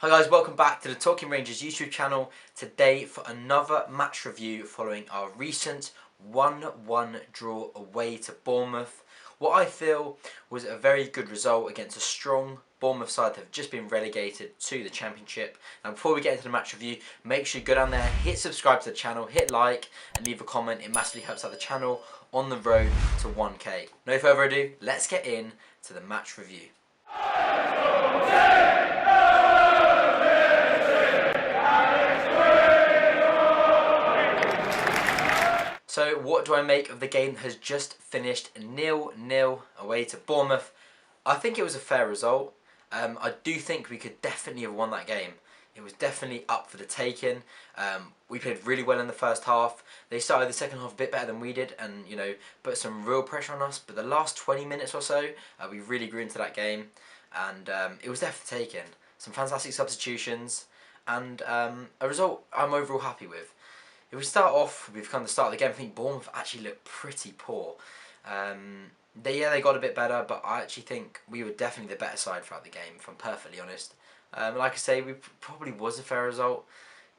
Hi guys, welcome back to the Talking Rangers YouTube channel. Today for another match review following our recent 1-1 draw away to Bournemouth. What I feel was a very good result against a strong Bournemouth side that have just been relegated to the Championship. Now before we get into the match review, make sure you go down there, hit subscribe to the channel, hit like and leave a comment. It massively helps out the channel on the road to 1K. No further ado, let's get in to the match review. So what do I make of the game that has just finished 0-0 away to Bournemouth? I think it was a fair result. I do think we could definitely have won that game. It was definitely up for the taking. We played really well in the first half. They started the second half a bit better than we did and, you know, put some real pressure on us. But the last 20 minutes or so, we really grew into that game. And it was there for the taking. Some fantastic substitutions and a result I'm overall happy with. If we start off with kind of the start of the game, I think Bournemouth actually looked pretty poor. They got a bit better, but I actually think we were definitely the better side throughout the game, if I'm perfectly honest. Like I say, we probably was a fair result,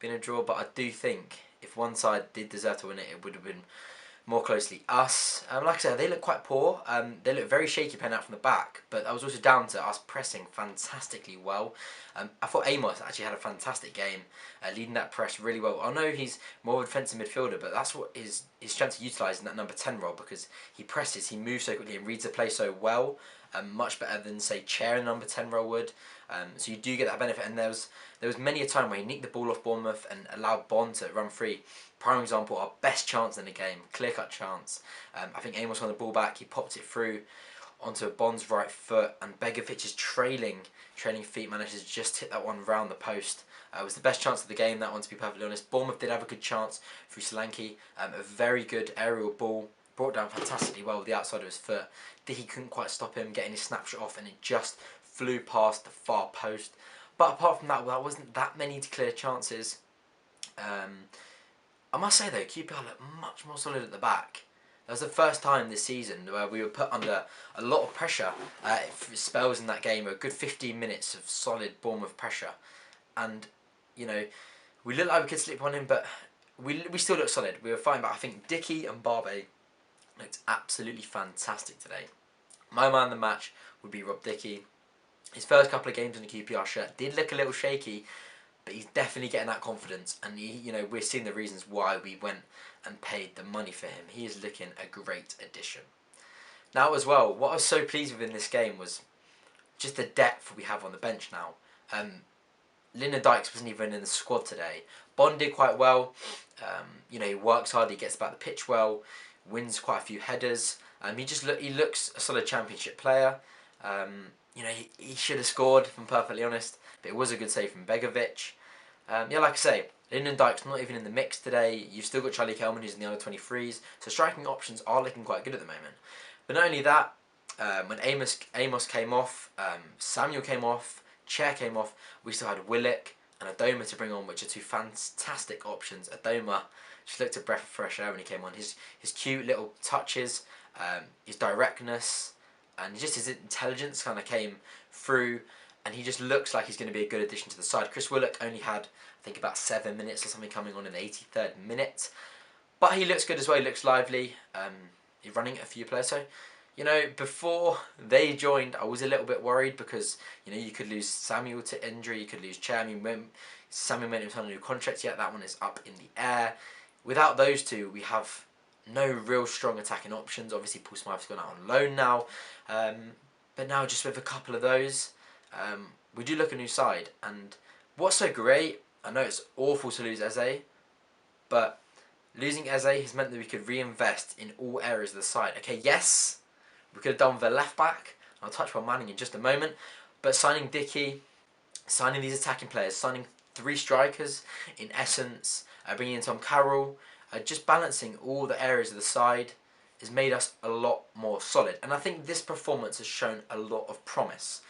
being a draw, but I do think if one side did deserve to win it, it would have been more closely us. Like I said, they look quite poor. They look very shaky playing out from the back, but that was also down to us pressing fantastically well. I thought Amos actually had a fantastic game, leading that press really well. I know he's more of a defensive midfielder, but that's what his strength to utilise in that number 10 role, because he presses, he moves so quickly and reads the play so well, much better than say Chair in the number 10 role would. So you do get that benefit, and there was many a time where he nicked the ball off Bournemouth and allowed Bond to run free. Prime example, our best chance in the game, clear-cut chance. I think Amos won the ball back, he popped it through onto Bond's right foot, and Begovic's trailing feet manages to just hit that one round the post. It was the best chance of the game, that one, to be perfectly honest. Bournemouth did have a good chance through Solanke, a very good aerial ball, brought down fantastically well with the outside of his foot. Dickey couldn't quite stop him, getting his snapshot off, and it just flew past the far post. But apart from that, well, there wasn't that many clear chances. I must say though, QPR looked much more solid at the back. That was the first time this season where we were put under a lot of pressure for spells in that game, a good 15 minutes of solid Bournemouth pressure. And, you know, we looked like we could slip on him, but we still looked solid. We were fine, but I think Dickey and Barbe looked absolutely fantastic today. My man of the match would be Rob Dickey. His first couple of games in the QPR shirt did look a little shaky, but he's definitely getting that confidence, and we're seeing the reasons why we went and paid the money for him. He is looking a great addition. Now as well, what I was so pleased with in this game was just the depth we have on the bench now. Lyndon Dykes wasn't even in the squad today. Bond did quite well. He works hard, he gets about the pitch well, wins quite a few headers. He looks a solid Championship player. He should have scored, if I'm perfectly honest, but it was a good save from Begovic. Like I say, Lyndon Dykes not even in the mix today. You've still got Charlie Kelman, who's in the under 23s, so striking options are looking quite good at the moment. But not only that, when Amos came off, Samuel came off, Chair came off, we still had Willock and Adoma to bring on, which are two fantastic options. Adoma just looked a breath of fresh air when he came on. His cute little touches, his directness, and just his intelligence kind of came through, and he just looks like he's going to be a good addition to the side. Chris Willock only had, I think, about 7 minutes or something coming on in the 83rd minute, but he looks good as well. He looks lively. He's running at a few players, so before they joined, I was a little bit worried because you could lose Samuel to injury, you could lose Chair. Samuel went into a new contract yet. That one is up in the air. Without those two, we have no real strong attacking options. Obviously, Paul Smythe's gone out on loan now, but now just with a couple of those, we do look a new side. And what's so great, I know it's awful to lose Eze, but losing Eze has meant that we could reinvest in all areas of the side. Okay, yes, we could have done with a left back. I'll touch on Manning in just a moment, but signing Dickey, signing these attacking players, signing 3 strikers in essence, bringing in Tom Carroll, just balancing all the areas of the side has made us a lot more solid. And I think this performance has shown a lot of promise.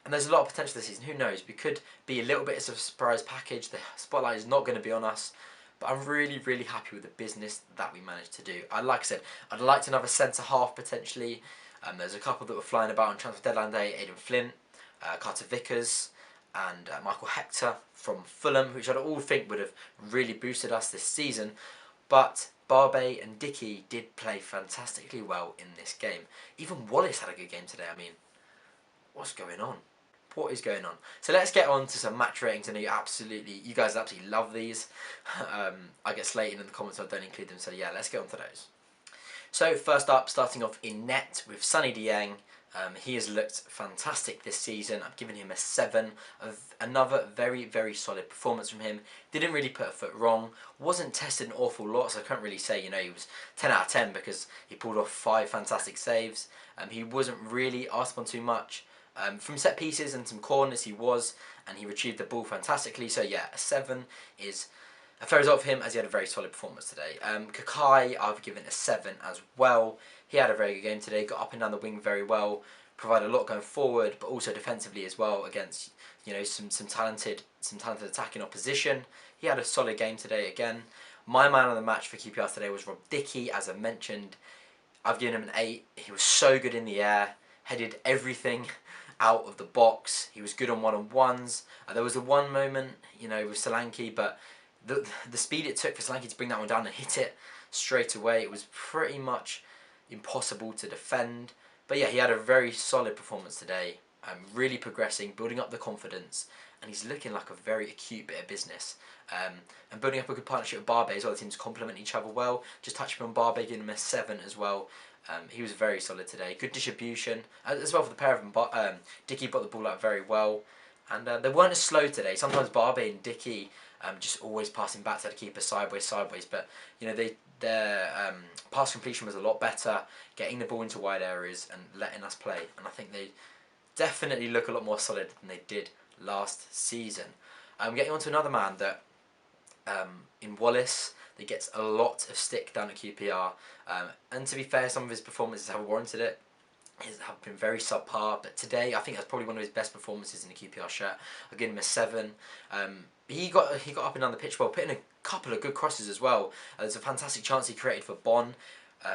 And there's a lot of potential this season. Who knows? We could be a little bit of a surprise package. The spotlight is not going to be on us. But I'm really, really happy with the business that we managed to do. Like I said, I'd liked another centre-half potentially. There's a couple that were flying about on transfer deadline day. Aidan Flint, Carter Vickers. and Michael Hector from Fulham, which I'd all think would have really boosted us this season. But Barbe and Dickey did play fantastically well in this game. Even Wallace had a good game today. I mean, what's going on? What is going on? So let's get on to some match ratings. I know you guys absolutely love these. I get slated in the comments, so I don't include them. So yeah, let's get on to those. So first up, starting off in net with Sonny Dieng. He has looked fantastic this season. I've given him a 7. Another very, very solid performance from him. Didn't really put a foot wrong. Wasn't tested an awful lot, so I can't really say, he was 10 out of 10 because he pulled off 5 fantastic saves. He wasn't really asked on too much. From set pieces and some corners he was, and he retrieved the ball fantastically. So yeah, a 7 is a fair result for him, as he had a very solid performance today. Kakai, I've given a 7 as well. He had a very good game today, got up and down the wing very well, provided a lot going forward, but also defensively as well against some talented attacking opposition. He had a solid game today again. My man of the match for QPR today was Rob Dickey, as I mentioned. I've given him an 8. He was so good in the air, headed everything out of the box. He was good on one-on-ones. There was a one moment, with Solanke, but the speed it took for Solanke to bring that one down and hit it straight away, it was pretty much impossible to defend. But yeah, he had a very solid performance today. Really progressing, building up the confidence, and he's looking like a very acute bit of business. And building up a good partnership with Barbe as well. The teams complement each other well. Just touching on Barbe, giving him a 7 as well. He was very solid today. Good distribution as well for the pair of them. But Dickey got the ball out very well, and they weren't as slow today. Sometimes Barbe and Dickey just always passing back to the keeper sideways. But their pass completion was a lot better, getting the ball into wide areas and letting us play. And I think they definitely look a lot more solid than they did last season. Getting on to another man that in Wallace, that gets a lot of stick down at QPR. And to be fair, some of his performances have warranted it. Have been very subpar, but today I think that's probably one of his best performances in the QPR shirt. I'll give him a 7. He got up and down the pitch well, putting a couple of good crosses as well. There's a fantastic chance he created for Bon,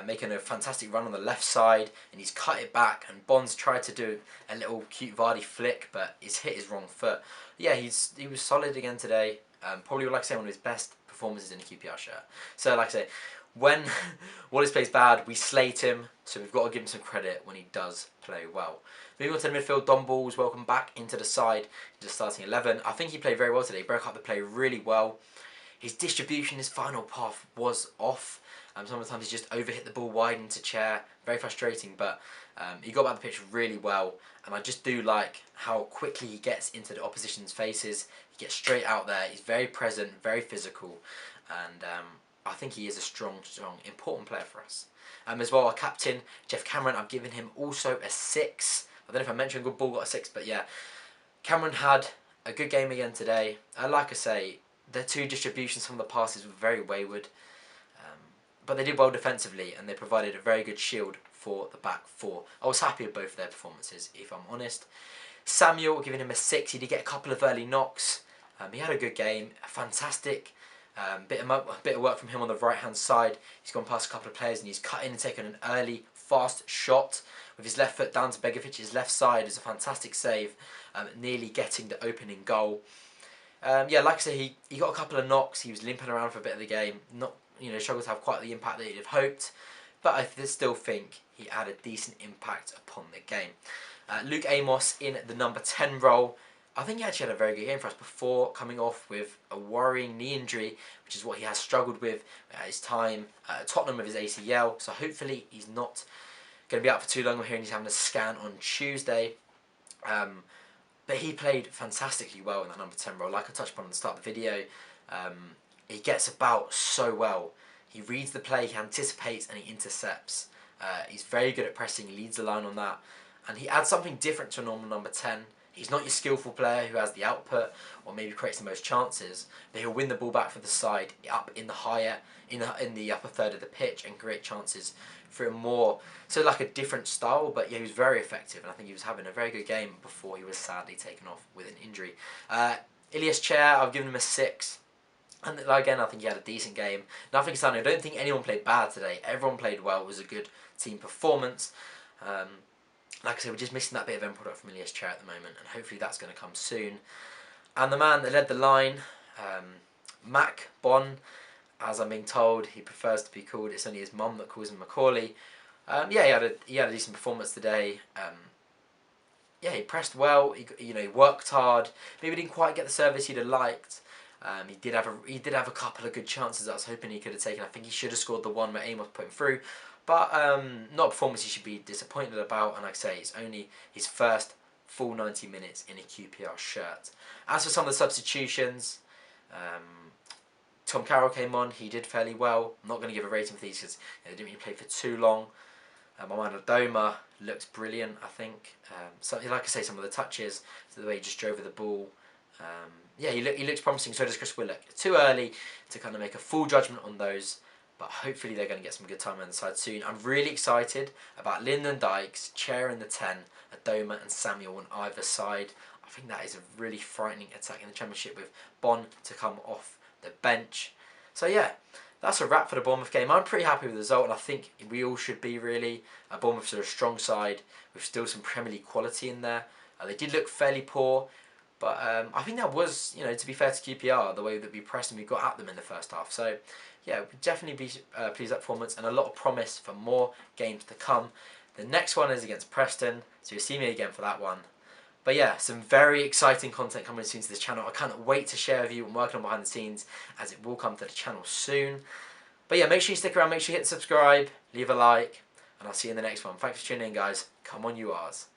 making a fantastic run on the left side, and he's cut it back, and Bon's tried to do a little cute Vardy flick, but he's hit his wrong foot. Yeah, he was solid again today. Probably, like I say, one of his best performances in the QPR shirt. So, like I say, when Wallace plays bad, we slate him, so we've got to give him some credit when he does play well. Moving on to the midfield, Don Balls, welcome back into the side, into the starting 11. I think he played very well today. He broke up the play really well. His distribution, his final path was off. Sometimes he just overhit the ball wide into chair. Very frustrating, but he got back the pitch really well. And I just do like how quickly he gets into the opposition's faces. He gets straight out there. He's very present, very physical. And I think he is a strong, important player for us. As well, our captain, Jeff Cameron, I've given him also a 6. I don't know if I mentioned good ball, got a 6, but yeah. Cameron had a good game again today. Like I say, their 2 distributions, some of the passes were very wayward. But they did well defensively, and they provided a very good shield for the back 4. I was happy with both of their performances, if I'm honest. Samuel, giving him a 6. He did get a couple of early knocks. He had a good game, a fantastic bit of work from him on the right-hand side. He's gone past a couple of players, and he's cut in and taken an early, fast shot with his left foot down to Begovic's left side. Is a fantastic save, nearly getting the opening goal. Yeah, like I say, he got a couple of knocks. He was limping around for a bit of the game. Not struggled to have quite the impact that he'd have hoped, but I still think he had a decent impact upon the game. Luke Amos in the number 10 role. I think he actually had a very good game for us before coming off with a worrying knee injury, which is what he has struggled with at his time at Tottenham with his ACL. So hopefully he's not going to be out for too long. I'm hearing he's having a scan on Tuesday. But he played fantastically well in that number 10 role. Like I touched upon at the start of the video, he gets about so well. He reads the play, he anticipates, and he intercepts. He's very good at pressing, he leads the line on that. And he adds something different to a normal number 10. He's not your skillful player who has the output or maybe creates the most chances, but he'll win the ball back for the side, up in the upper third of the pitch, and create chances for him more. So like a different style, but yeah, he was very effective, and I think he was having a very good game before he was sadly taken off with an injury. Ilias Chair, I've given him a 6. And again, I think he had a decent game. Nothing stunning. I don't think anyone played bad today. Everyone played well. It was a good team performance. Like I said, we're just missing that bit of end product from Ilias Chair at the moment, and hopefully that's going to come soon. And the man that led the line, Mac Bon, as I'm being told, he prefers to be called. It's only his mum that calls him Macaulay. He had a decent performance today. He pressed well. He worked hard. Maybe didn't quite get the service he'd have liked. He did have a couple of good chances I was hoping he could have taken. I think he should have scored the one where Amos put him through, but not a performance he should be disappointed about. And like I say, it's only his first full 90 minutes in a QPR shirt. As for some of the substitutions, Tom Carroll came on. He did fairly well. I'm not going to give a rating for these because they didn't really play for too long. My man Adoma looked brilliant, I think. Like I say, some of the touches, the way he just drove with the ball. He looks promising. So does Chris Willock. Too early to kind of make a full judgment on those, but hopefully they're going to get some good time on the side soon. I'm really excited about Lyndon Dykes, Chair in the 10, Adoma and Samuel on either side. I think that is a really frightening attack in the Championship with Bon to come off the bench. So yeah, that's a wrap for the Bournemouth game. I'm pretty happy with the result, and I think we all should be really. Bournemouth are a strong side with still some Premier League quality in there. They did look fairly poor, but I think that was, to be fair to QPR, the way that we pressed and we got at them in the first half. So yeah, we'd definitely be pleased with that performance, and a lot of promise for more games to come. The next one is against Preston, so you'll see me again for that one. But yeah, some very exciting content coming soon to this channel. I can't wait to share with you. I'm working on behind the scenes, as it will come to the channel soon. But yeah, make sure you stick around, make sure you hit subscribe, leave a like, and I'll see you in the next one. Thanks for tuning in, guys. Come on, you R's.